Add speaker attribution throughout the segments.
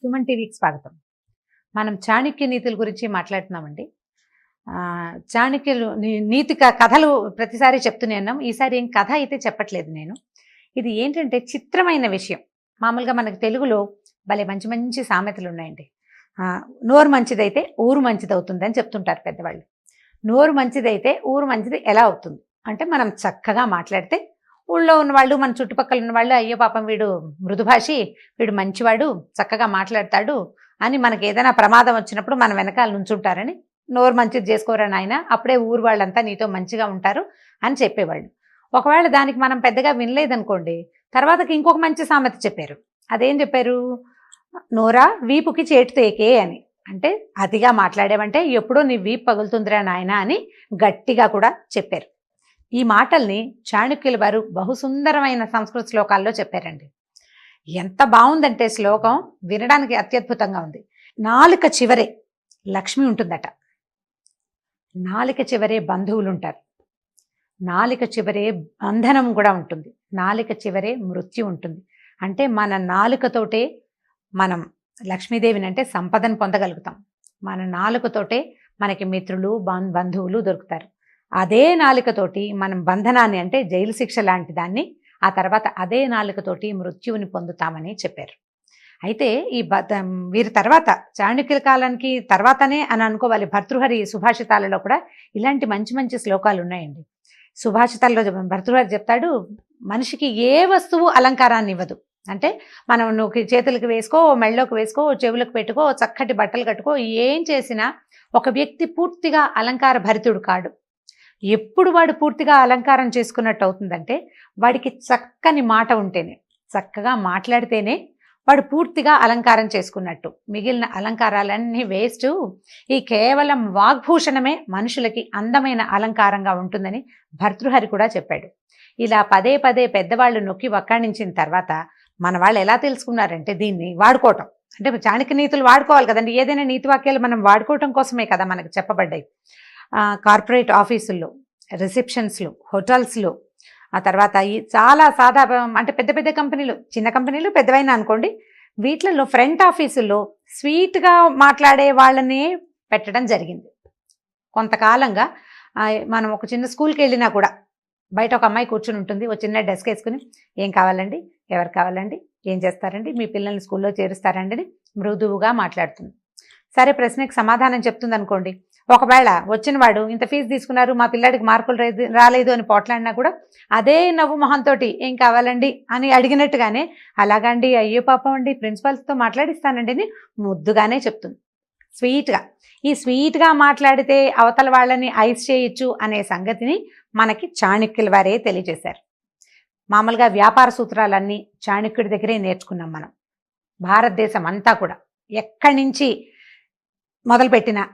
Speaker 1: సుమన్ టీవీకి స్వాగతం. మనం చాణక్య నీతుల గురించి మాట్లాడుతున్నామండి. చాణక్యులు నీతి కథలు ప్రతిసారి చెప్తూనే ఉన్నాం. ఈసారి ఏం కథ అయితే చెప్పట్లేదు నేను. ఇది ఏంటంటే చిత్రమైన విషయం. మామూలుగా మనకు తెలుగులో భలే మంచి మంచి సామెతలు ఉన్నాయండి. నోరు మంచిదైతే ఊరు మంచిదవుతుందని చెప్తుంటారు పెద్దవాళ్ళు. నోరు మంచిదైతే ఊరు మంచిది ఎలా అవుతుంది అంటే, మనం చక్కగా మాట్లాడితే ఊళ్ళో ఉన్నవాళ్ళు, మన చుట్టుపక్కల ఉన్నవాళ్ళు, అయ్యో పాపం వీడు మృదుభాషి, వీడు మంచివాడు, చక్కగా మాట్లాడతాడు అని మనకి ఏదైనా ప్రమాదం వచ్చినప్పుడు మన వెనకాల నుంచుంటారని, నోరు మంచిది చేసుకోరా నాయన, అప్పుడే ఊరు వాళ్ళంతా నీతో మంచిగా ఉంటారు అని చెప్పేవాళ్ళు. ఒకవేళ దానికి మనం పెద్దగా వినలేదనుకోండి, తర్వాతకి ఇంకొక మంచి సామెత చెప్పారు. అదేం చెప్పారు? నోరా వీపుకి చేటు తేకే అని. అంటే అతిగా మాట్లాడేవంటే ఎప్పుడో నీ వీపు పగులుతుందిరా నాయన అని గట్టిగా కూడా చెప్పారు. ఈ మాటల్ని చాణక్యుల వారు బహుసుందరమైన సంస్కృత శ్లోకాల్లో చెప్పారండి. ఎంత బాగుందంటే శ్లోకం వినడానికి అత్యద్భుతంగా ఉంది. నాలుక చివరే లక్ష్మి ఉంటుందట, నాలుక చివరే బంధువులు ఉంటారు, నాలుక చివరే బంధనం కూడా ఉంటుంది, నాలుక చివరే మృత్యు ఉంటుంది. అంటే మన నాలుకతోటే మనం లక్ష్మీదేవిని అంటే సంపదను పొందగలుగుతాం. మన నాలుకతోటే మనకి మిత్రులు బంధువులు దొరుకుతారు. అదే నాలుకతోటి మనం బంధనాన్ని అంటే జైలు శిక్ష లాంటి దాన్ని, ఆ తర్వాత అదే నాలుకతోటి మృత్యువుని పొందుతామని చెప్పారు. అయితే ఈ వీరి తర్వాత చాణక్యుల కాలానికి తర్వాతనే అని అనుకోవాలి. భర్తృహరి సుభాషితాలలో కూడా ఇలాంటి మంచి మంచి శ్లోకాలు ఉన్నాయండి. సుభాషితాల్లో భర్తృహరి చెప్తాడు, మనిషికి ఏ వస్తువు అలంకారాన్ని ఇవ్వదు. అంటే మనం నువ్వు చేతులకు వేసుకో, మెళ్ళలోకి వేసుకో, చెవులకు పెట్టుకో, చక్కటి బట్టలు కట్టుకో, ఏం చేసినా ఒక వ్యక్తి పూర్తిగా అలంకార భరితుడు కాడు. ఎప్పుడు వాడు పూర్తిగా అలంకారం చేసుకున్నట్టు అవుతుందంటే, వాడికి చక్కని మాట ఉంటేనే, చక్కగా మాట్లాడితేనే వాడు పూర్తిగా అలంకారం చేసుకున్నట్టు. మిగిలిన అలంకారాలన్నీ వేస్ట్. ఈ కేవలం వాగ్భూషణమే మనుషులకి అందమైన అలంకారంగా ఉంటుందని భర్తృహరి కూడా చెప్పాడు. ఇలా పదే పదే పెద్దవాళ్ళు నొక్కి వక్కాణించిన తర్వాత మన వాళ్ళు ఎలా తెలుసుకున్నారంటే, దీన్ని వాడుకోవటం అంటే చాణక్య నీతులు వాడుకోవాలి కదండి. ఏదైనా నీతి వాక్యాలు మనం వాడుకోవటం కోసమే కదా మనకు చెప్పబడ్డాయి. కార్పొరేట్ ఆఫీసుల్లో, రిసెప్షన్స్లో, హోటల్స్లో, ఆ తర్వాత ఈ చాలా అంటే పెద్ద పెద్ద కంపెనీలు, చిన్న కంపెనీలు పెద్దవైనా అనుకోండి, వీటిలలో ఫ్రంట్ ఆఫీసుల్లో స్వీట్గా మాట్లాడే వాళ్ళనే పెట్టడం జరిగింది. కొంతకాలంగా మనం ఒక చిన్న స్కూల్కి వెళ్ళినా కూడా బయట ఒక అమ్మాయి కూర్చుని ఉంటుంది, ఒక చిన్న డెస్క్ వేసుకుని, ఏం కావాలండి, ఎవరు కావాలండి, ఏం చేస్తారండి, మీ పిల్లల్ని స్కూల్లో చేరుస్తారండి అని మృదువుగా మాట్లాడుతుంది. సరే, ప్రశ్నకి సమాధానం చెప్తుంది అనుకోండి. ఒకవేళ వచ్చిన వాడు ఇంత ఫీజు తీసుకున్నారు, మా పిల్లాడికి మార్కులు రాలేదు అని పోట్లాడినా కూడా అదే నవ్వు మొహంతో ఏం కావాలండి అని అడిగినట్టుగానే, అలాగండి, అయ్యో పాపం అండి, ప్రిన్సిపాల్స్తో మాట్లాడిస్తానండి అని ముద్దుగానే చెప్తుంది, స్వీట్గా. ఈ స్వీట్గా మాట్లాడితే అవతల వాళ్ళని ఐస్ చేయొచ్చు అనే సంగతిని మనకి చాణక్యుల వారే తెలియజేశారు. మామూలుగా వ్యాపార సూత్రాలన్నీ చాణక్యుడి దగ్గరే నేర్చుకున్నాం మనం. భారతదేశం అంతా కూడా ఎక్కడి నుంచి మొదలుపెట్టినా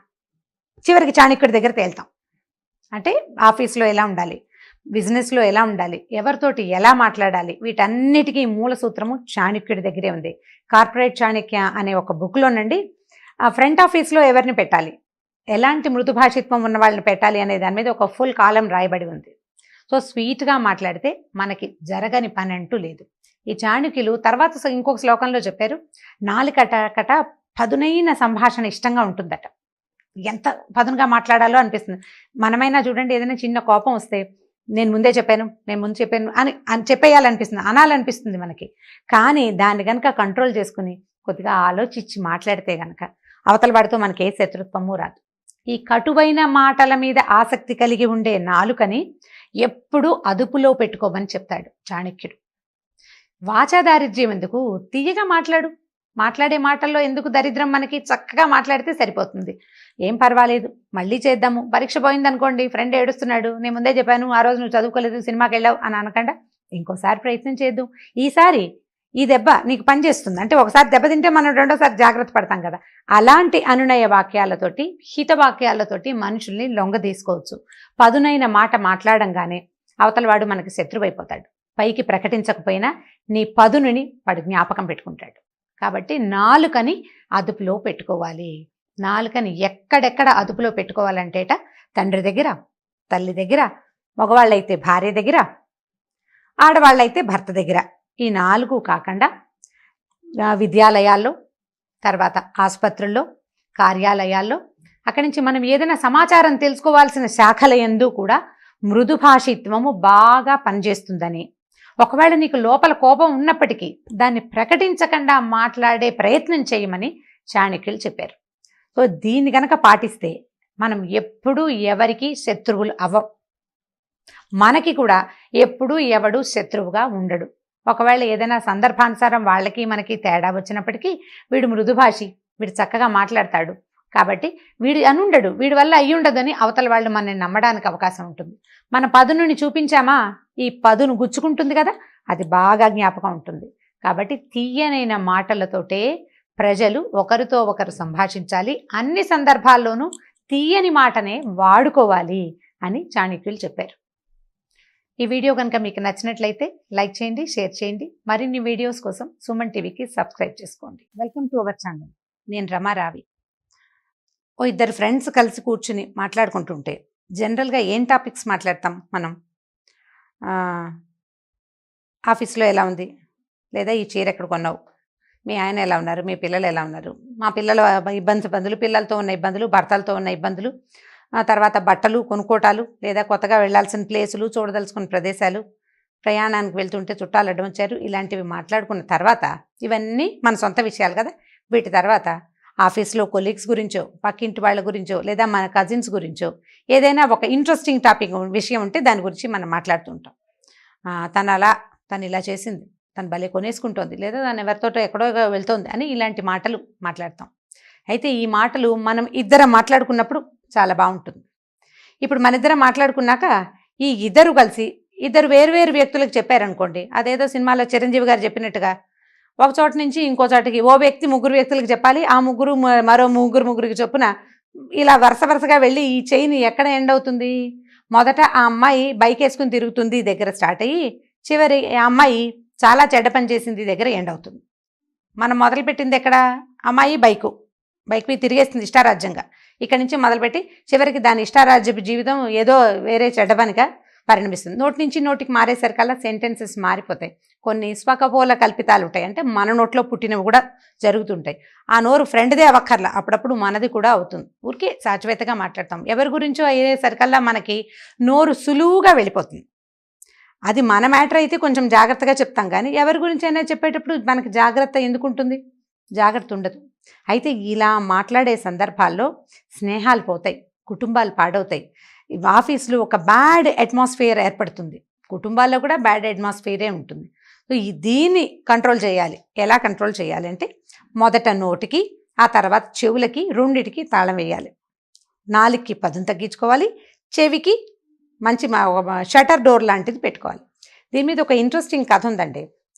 Speaker 1: చివరికి చాణక్యుడి దగ్గర తేల్తాం. అంటే ఆఫీస్లో ఎలా ఉండాలి, బిజినెస్లో ఎలా ఉండాలి, ఎవరితోటి ఎలా మాట్లాడాలి, వీటన్నిటికీ మూల సూత్రము చాణక్యుడి దగ్గరే ఉంది. కార్పొరేట్ చాణక్య అనే ఒక బుక్లోనండి ఫ్రంట్ ఆఫీస్లో ఎవరిని పెట్టాలి, ఎలాంటి మృదుభాషిత్వం ఉన్న వాళ్ళని పెట్టాలి అనే దాని మీద ఒక ఫుల్ కాలం రాయబడి ఉంది. సో స్వీట్గా మాట్లాడితే మనకి జరగని పని అంటూ లేదు. ఈ చాణక్యులు తర్వాత ఇంకొక శ్లోకంలో చెప్పారు, నాలుకట పదునైన సంభాషణ ఇష్టంగా ఉంటుందట. ఎంత పదునుగా మాట్లాడాలో అనిపిస్తుంది. మనమైనా చూడండి, ఏదైనా చిన్న కోపం వస్తే నేను ముందు చెప్పాను అని చెప్పేయాలనిపిస్తుంది, అనాలనిపిస్తుంది మనకి. కానీ దాన్ని కనుక కంట్రోల్ చేసుకుని కొద్దిగా ఆలోచించి మాట్లాడితే కనుక అవతల వాడితో మనకి ఏ శత్రుత్వము రాదు. ఈ కటువైన మాటల మీద ఆసక్తి కలిగి ఉండే నాలుకని ఎప్పుడూ అదుపులో పెట్టుకోమని చెప్తాడు చాణక్యుడు. వాచాదారిద్ర్యం ఎందుకు, తీయగా మాట్లాడే మాటల్లో ఎందుకు దరిద్రం, మనకి చక్కగా మాట్లాడితే సరిపోతుంది. ఏం పర్వాలేదు, మళ్ళీ చేద్దాము. పరీక్ష పోయిందనుకోండి, ఫ్రెండ్ ఏడుస్తున్నాడు, నేను ముందే చెప్పాను, ఆ రోజు నువ్వు చదువుకోలేదు, సినిమాకి వెళ్ళావు అని అనకుండా ఇంకోసారి ప్రయత్నం చేద్దాం, ఈసారి ఈ దెబ్బ నీకు పనిచేస్తుంది. అంటే ఒకసారి దెబ్బ తింటే మనం రెండోసారి జాగ్రత్త పడతాం కదా. అలాంటి అనునయ వాక్యాలతోటి, హిత వాక్యాలతోటి మనుషుల్ని లొంగ తీసుకోవచ్చు. పదునైన మాట మాట్లాడంగానే అవతల వాడు మనకి శత్రువైపోతాడు. పైకి ప్రకటించకపోయినా నీ పదునుని వాడు జ్ఞాపకం పెట్టుకుంటాడు. కాబట్టి నాలుకని అదుపులో పెట్టుకోవాలి. నాలుకని ఎక్కడెక్కడ అదుపులో పెట్టుకోవాలంటేట, తండ్రి దగ్గర, తల్లి దగ్గర, మగవాళ్ళైతే భార్య దగ్గర, ఆడవాళ్ళైతే భర్త దగ్గర. ఈ 4 కాకుండా విద్యాలయాల్లో, తర్వాత ఆసుపత్రుల్లో, కార్యాలయాల్లో, అక్కడి నుంచి మనం ఏదైనా సమాచారం తెలుసుకోవాల్సిన శాఖల యందు కూడా మృదు భాషిత్వము బాగా పనిచేస్తుందని, ఒకవేళ నీకు లోపల కోపం ఉన్నప్పటికీ దాన్ని ప్రకటించకుండా మాట్లాడే ప్రయత్నం చేయమని చాణక్యులు చెప్పారు. సో దీన్ని గనక పాటిస్తే మనం ఎప్పుడూ ఎవరికి శత్రువులు అవ్వం. మనకి కూడా ఎప్పుడూ ఎవడు శత్రువుగా ఉండడు. ఒకవేళ ఏదైనా సందర్భానుసారం వాళ్ళకి మనకి తేడా వచ్చినప్పటికీ వీడు మృదుభాషి, వీడు చక్కగా మాట్లాడతాడు కాబట్టి వీడు అనుండడు, వీడి వల్ల అయ్యి ఉండదని అవతల వాళ్ళు మనల్ని నమ్మడానికి అవకాశం ఉంటుంది. మన పదునుని చూపించామా, ఈ పదును గుచ్చుకుంటుంది కదా, అది బాగా జ్ఞాపకం ఉంటుంది. కాబట్టి తీయనైన మాటలతోటే ప్రజలు ఒకరితో ఒకరు సంభాషించాలి, అన్ని సందర్భాల్లోనూ తీయని మాటనే వాడుకోవాలి అని చాణక్యులు చెప్పారు. ఈ వీడియో కనుక మీకు నచ్చినట్లయితే లైక్ చేయండి, షేర్ చేయండి. మరిన్ని వీడియోస్ కోసం సుమన్ టీవీకి సబ్స్క్రైబ్ చేసుకోండి. Welcome to our channel. నేను రమారావి. ఓ ఇద్దరు ఫ్రెండ్స్ కలిసి కూర్చుని మాట్లాడుకుంటుంటే జనరల్గా ఏం టాపిక్స్ మాట్లాడతాం మనం? ఆఫీస్లో ఎలా ఉంది, లేదా ఈ చీర ఎక్కడ కొన్నావు, మీ ఆయన ఎలా ఉన్నారు, మీ పిల్లలు ఎలా ఉన్నారు, మా పిల్లల ఇబ్బందులు, పిల్లలతో ఉన్న ఇబ్బందులు, భర్తలతో ఉన్న ఇబ్బందులు, తర్వాత బట్టలు కొనుక్కోటాలు, లేదా కొత్తగా వెళ్లాల్సిన ప్లేసులు, చూడదలుచుకున్న ప్రదేశాలు, ప్రయాణానికి వెళ్తుంటే చుట్టాలు అడ్డం వచ్చారు, ఇలాంటివి మాట్లాడుకున్న తర్వాత ఇవన్నీ మన సొంత విషయాలు కదా. వీటి తర్వాత ఆఫీస్లో కొలీగ్స్ గురించో, పక్కింటి వాళ్ళ గురించో, లేదా మన కజిన్స్ గురించో ఏదైనా ఒక ఇంట్రెస్టింగ్ టాపిక్ విషయం ఉంటే దాని గురించి మనం మాట్లాడుతుంటాం. తను ఇలా చేసింది, తను భలే కొనేసుకుంటోంది, లేదా తను ఎవరితోటో ఎక్కడో వెళ్తోంది అని ఇలాంటి మాటలు మాట్లాడతాం. అయితే ఈ మాటలు మనం ఇద్దరం మాట్లాడుకున్నప్పుడు చాలా బాగుంటుంది. ఇప్పుడు మన ఇద్దరం మాట్లాడుకున్నాక ఈ ఇద్దరు కలిసి ఇద్దరు వేరు వ్యక్తులకు చెప్పారనుకోండి, అదేదో సినిమాలో చిరంజీవి గారు చెప్పినట్టుగా ఒక చోట నుంచి ఇంకో చోటకి ఓ వ్యక్తి ముగ్గురు వ్యక్తులకు చెప్పాలి, ఆ ముగ్గురు మరో ముగ్గురికి చొప్పున ఇలా వరుసగా వెళ్ళి ఈ చైన్ ఎక్కడ ఎండ్ అవుతుంది? మొదట ఆ అమ్మాయి బైక్ వేసుకుని తిరుగుతుంది దగ్గర స్టార్ట్ అయ్యి, చివరి ఆ అమ్మాయి చాలా చెడ్డ పని చేసింది దగ్గర ఎండ్ అవుతుంది. మనం మొదలుపెట్టింది ఎక్కడ? అమ్మాయి బైక్ మీద తిరిగేస్తుంది ఇష్టారాజ్యంగా. ఇక్కడి నుంచి మొదలుపెట్టి చివరికి దాని ఇష్టారాజ్యపు జీవితం ఏదో వేరే చెడ్డ పనిగా పరిణమిస్తుంది. నోటి నుంచి నోటికి మారేసరికల్లా సెంటెన్సెస్ మారిపోతాయి. కొన్ని స్వకపోల కల్పితాలు ఉంటాయి, అంటే మన నోట్లో పుట్టినవి కూడా జరుగుతుంటాయి. ఆ నోరు ఫ్రెండ్దే అవ్వక్కర్లా, అప్పుడప్పుడు మనది కూడా అవుతుంది. ఊరికే సాచివేతగా మాట్లాడతాం, ఎవరి గురించో అయ్యేసరికల్లా మనకి నోరు సులువుగా వెళ్ళిపోతుంది. అది మన మ్యాటర్ అయితే కొంచెం జాగ్రత్తగా చెప్తాం, కానీ ఎవరి గురించి అయినా చెప్పేటప్పుడు మనకి జాగ్రత్త ఎందుకు ఉంటుంది? జాగ్రత్త ఉండదు. అయితే ఇలా మాట్లాడే సందర్భాల్లో స్నేహాలు పోతాయి, కుటుంబాలు పాడవుతాయి, ఆఫీస్లో ఒక బ్యాడ్ అట్మాస్ఫియర్ ఏర్పడుతుంది, కుటుంబాల్లో కూడా బ్యాడ్ అట్మాస్ఫియరే ఉంటుంది. సో దీన్ని కంట్రోల్ చేయాలి. ఎలా కంట్రోల్ చేయాలి అంటే, మొదట నోటికి, ఆ తర్వాత చెవులకి, రెండిటికి తాళం వేయాలి. నాలుగుకి పదును తగ్గించుకోవాలి, చెవికి మంచి షటర్ డోర్ లాంటిది పెట్టుకోవాలి. దీని మీద ఒక ఇంట్రెస్టింగ్ కథ ఉందండి.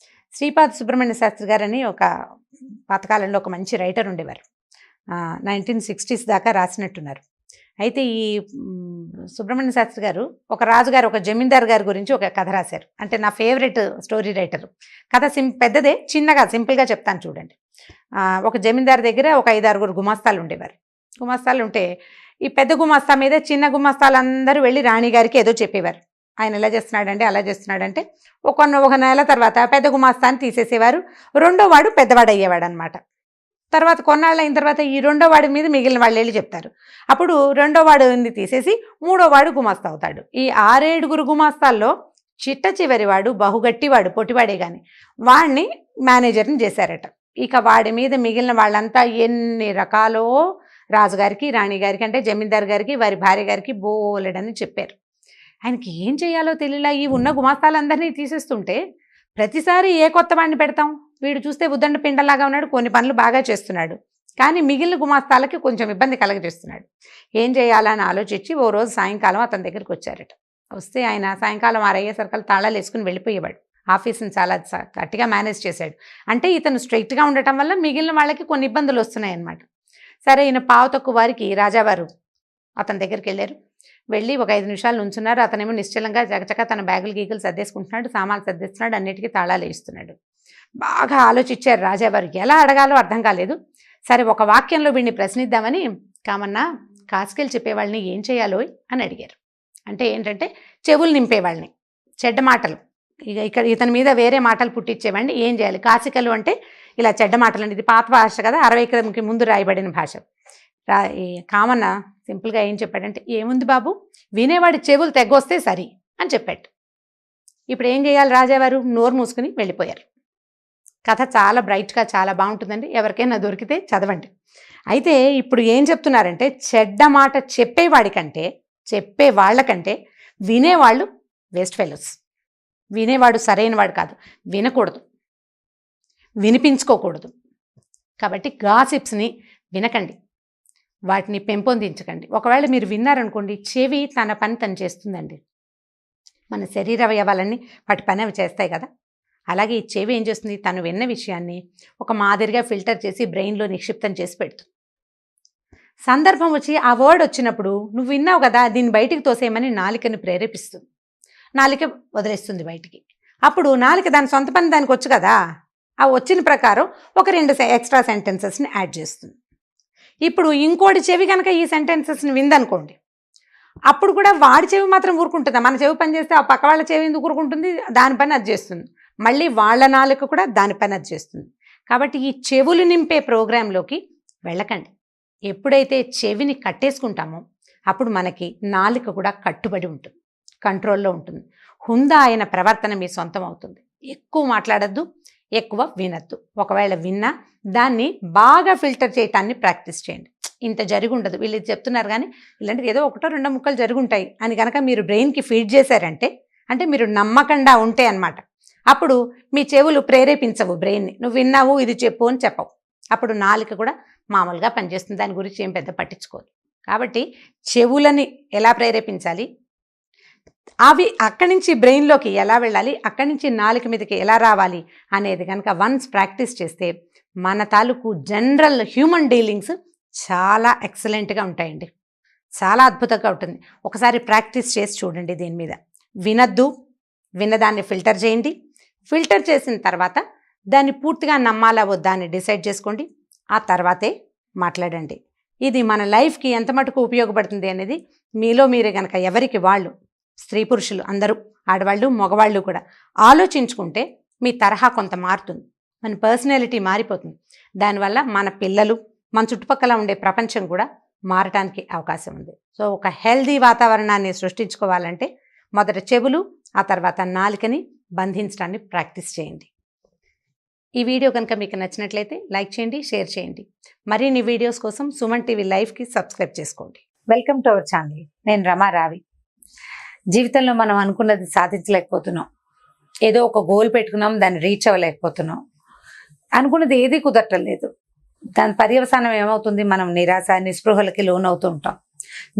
Speaker 1: శ్రీపాద సుబ్రహ్మణ్య శాస్త్రి గారని ఒక పాతకాలంలో ఒక మంచి రైటర్ ఉండేవారు. 1960s దాకా రాసినట్టున్నారు. అయితే ఈ సుబ్రహ్మణ్య శాస్త్రి గారు ఒక రాజుగారు, ఒక జమీందార్ గారి గురించి ఒక కథ రాశారు. అంటే నా ఫేవరెట్ స్టోరీ రైటర్. కథ పెద్దదే, చిన్నగా సింపుల్గా చెప్తాను చూడండి. ఒక జమీందార్ దగ్గర ఒక 5-6 గుమాస్తాలు ఉండేవారు. గుమాస్తాలు ఉంటే ఈ పెద్ద గుమాస్తా మీద చిన్న గుమాస్తాలందరూ వెళ్ళి రాణిగారికి ఏదో చెప్పేవారు. ఆయన ఎలా చేస్తున్నాడంటే అలా చేస్తున్నాడంటే ఒక నెల తర్వాత పెద్ద గుమాస్తాన్ని తీసేసేవారు, రెండో వాడు పెద్దవాడు అయ్యేవాడు అనమాట. తర్వాత కొన్నాళ్ళు అయిన తర్వాత ఈ రెండో వాడి మీద మిగిలిన వాళ్ళు వెళ్ళి చెప్తారు. అప్పుడు రెండో వాడిని తీసేసి మూడో వాడు గుమాస్తా అవుతాడు. ఈ 6-7 గుమాస్తాల్లో చిట్ట చివరి వాడు బహుగట్టివాడు, పొట్టివాడే కానీ వాడిని మేనేజర్ని చేశారట. ఇక వాడి మీద మిగిలిన వాళ్ళంతా ఎన్ని రకాలో రాజుగారికి, రాణిగారికి, అంటే జమీందార్ గారికి, వారి భార్య గారికి బోలెడని చెప్పారు. ఆయనకి ఏం చేయాలో తెలియలా. ఈ ఉన్న గుమాస్తాలందరినీ తీసేస్తుంటే ప్రతిసారి ఏ కొత్త వాడిని పెడతాం? వీడు చూస్తే ఉద్దండ పిండలాగా ఉన్నాడు, కొన్ని పనులు బాగా చేస్తున్నాడు, కానీ మిగిలిన గుమాస్తాలకి కొంచెం ఇబ్బంది కలగజేస్తున్నాడు. ఏం చేయాలని ఆలోచించి ఓ రోజు సాయంకాలం అతని దగ్గరికి వచ్చారట. వస్తే ఆయన సాయంకాలం 6 అయ్యేసరికి తాళాలు వేసుకుని వెళ్ళిపోయేవాడు. ఆఫీస్ని చాలా గట్టిగా మేనేజ్ చేశాడు. అంటే ఇతను స్ట్రైట్గా ఉండటం వల్ల మిగిలిన వాళ్ళకి కొన్ని ఇబ్బందులు వస్తున్నాయి అన్నమాట. సరే, ఈయన పావు తక్కువ వారికి రాజావారు అతని దగ్గరికి వెళ్ళారు. వెళ్ళి ఒక 5 నిమిషాలు నుంచున్నారు. అతనేమో నిశ్చలంగా చకచక తన బ్యాగులు గీగులు సర్దేసుకుంటున్నాడు, సామాన్లు సర్దేస్తున్నాడు, అన్నిటికీ తాళాలు వేస్తున్నాడు. బాగా ఆలోచించారు రాజావారు. ఎలా అడగాలో అర్థం కాలేదు. సరే, ఒక వాక్యంలో వీడిని ప్రశ్నిద్దామని, కామన్నా కాసుకెళ్ళి చెప్పేవాళ్ళని ఏం చేయాలో అని అడిగారు. అంటే ఏంటంటే చెవులు నింపేవాళ్ళని, చెడ్డ మాటలు, ఇక్కడ ఇతని మీద వేరే మాటలు పుట్టించేవాడిని ఏం చేయాలి? కాసికలు అంటే ఇలా చెడ్డ మాటలు. ఇది పాత భాష కదా, 60కి ముందు రాయబడిన భాష. ఈ కామన్న సింపుల్గా ఏం చెప్పాడంటే, ఏముంది బాబు, వినేవాడి చెవులు తెగ్గొస్తే సరి అని చెప్పాడు. ఇప్పుడు ఏం చేయాలి రాజావారు? నోరు మూసుకుని వెళ్ళిపోయారు. కథ చాలా బ్రైట్గా చాలా బాగుంటుందండి, ఎవరికైనా దొరికితే చదవండి. అయితే ఇప్పుడు ఏం చెప్తున్నారంటే, చెడ్డ మాట చెప్పేవాడికంటే, చెప్పే వాళ్ళకంటే వినేవాళ్ళు వేస్ట్ ఫెలోస్. వినేవాడు సరైన వాడు కాదు, వినకూడదు, వినిపించుకోకూడదు. కాబట్టి గాసిప్స్ని వినకండి, వాటిని పెంపొందించకండి. ఒకవేళ మీరు విన్నారనుకోండి, చెవి తన పని తను చేస్తుందండి. మన శరీర అవయవాలన్నీ వాటి పని అవి చేస్తాయి కదా, అలాగే ఈ చెవి ఏం చేస్తుంది, తను విన్న విషయాన్ని ఒక మాదిరిగా ఫిల్టర్ చేసి బ్రెయిన్లో నిక్షిప్తం చేసి పెడుతుంది. సందర్భం వచ్చి ఆ వర్డ్ వచ్చినప్పుడు నువ్వు విన్నావు కదా, దీన్ని బయటికి తోసేయమని నాలికని ప్రేరేపిస్తుంది. నాలిక వదిలేస్తుంది బయటికి. అప్పుడు నాలిక దాని సొంత పని దానికి వచ్చు కదా, ఆ వచ్చిన ప్రకారం ఒక 2 ఎక్స్ట్రా సెంటెన్సెస్ని యాడ్ చేస్తుంది. ఇప్పుడు ఇంకోటి చెవి కనుక ఈ సెంటెన్సెస్ని విందనుకోండి, అప్పుడు కూడా వాడి చెవి మాత్రం ఊరుకుంటుందా? మన చెవి పని చేస్తే ఆ పక్క వాళ్ళ చెవి ఎందుకు ఊరుకుంటుంది? దాని పని అది చేస్తుంది. మళ్ళీ వాళ్ళ నాలుక కూడా దాని పని అది చేస్తుంది. కాబట్టి ఈ చెవులు నింపే ప్రోగ్రాంలోకి వెళ్ళకండి. ఎప్పుడైతే చెవిని కట్టేసుకుంటామో అప్పుడు మనకి నాలుక కూడా కట్టుబడి ఉంటుంది, కంట్రోల్లో ఉంటుంది. హుందా అయిన ప్రవర్తన మీ సొంతం అవుతుంది. ఎక్కువ మాట్లాడద్దు, ఎక్కువ వినద్దు. ఒకవేళ విన్నా దాన్ని బాగా ఫిల్టర్ చేయటాన్ని ప్రాక్టీస్ చేయండి. ఇంత జరిగి ఉండదు, వీళ్ళు ఇది చెప్తున్నారు కానీ ఇలాంటిది ఏదో 1-2 ముక్కలు జరుగుంటాయి అని కనుక మీరు బ్రెయిన్కి ఫీడ్ చేశారంటే, అంటే మీరు నమ్మకండా ఉంటే అన్నమాట. అప్పుడు మీ చెవులు ప్రేరేపించవు బ్రెయిన్ని, నువ్వు విన్నావు ఇది చెప్పు అని చెప్పవు. అప్పుడు నాలుక కూడా మామూలుగా పనిచేస్తుంది, దాని గురించి ఏం పెద్ద పట్టించుకోదు. కాబట్టి చెవులని ఎలా ప్రేరేపించాలి, అవి అక్కడి నుంచి బ్రెయిన్లోకి ఎలా వెళ్ళాలి, అక్కడి నుంచి నాలుక మీదకి ఎలా రావాలి అనేది కనుక వన్స్ ప్రాక్టీస్ చేస్తే మన తాలూకు జనరల్ హ్యూమన్ డీలింగ్స్ చాలా ఎక్సలెంట్గా ఉంటాయండి, చాలా అద్భుతంగా ఉంటుంది. ఒకసారి ప్రాక్టీస్ చేసి చూడండి. దీని మీద వినద్దు, విన్నదాన్ని ఫిల్టర్ చేయండి. ఫిల్టర్ చేసిన తర్వాత దాన్ని పూర్తిగా నమ్మాలా వద్దా అని డిసైడ్ చేసుకోండి. ఆ తర్వాతే మాట్లాడండి. ఇది మన లైఫ్కి ఎంత మటుకు ఉపయోగపడుతుంది అనేది మీలో మీరే కనుక ఎవరికి వాళ్ళు, స్త్రీ పురుషులు అందరూ, ఆడవాళ్ళు మగవాళ్ళు కూడా ఆలోచించుకుంటే మీ తరహా కొంత మారుతుంది, మన పర్సనాలిటీ మారిపోతుంది. దానివల్ల మన పిల్లలు, మన చుట్టుపక్కల ఉండే ప్రపంచం కూడా మారటానికి అవకాశం ఉంది. సో ఒక హెల్దీ వాతావరణాన్ని సృష్టించుకోవాలంటే మొదట చెవులు, ఆ తర్వాత నాలుకని బంధించడాన్ని ప్రాక్టీస్ చేయండి. ఈ వీడియో కనుక మీకు నచ్చినట్లయితే లైక్ చేయండి, షేర్ చేయండి. మరిన్ని వీడియోస్ కోసం సుమన్ టీవీ లైవ్కి సబ్స్క్రైబ్ చేసుకోండి. Welcome to our channel. నేను రమారావి. జీవితంలో మనం అనుకున్నది సాధించలేకపోతున్నాం, ఏదో ఒక గోల్ పెట్టుకున్నాం, దాన్ని రీచ్ అవ్వలేకపోతున్నాం, అనుకున్నది ఏది కుదరటం లేదు. దాని పర్యవసానం ఏమవుతుంది, మనం నిరాశ నిస్పృహలకి లోనవుతూ ఉంటాం,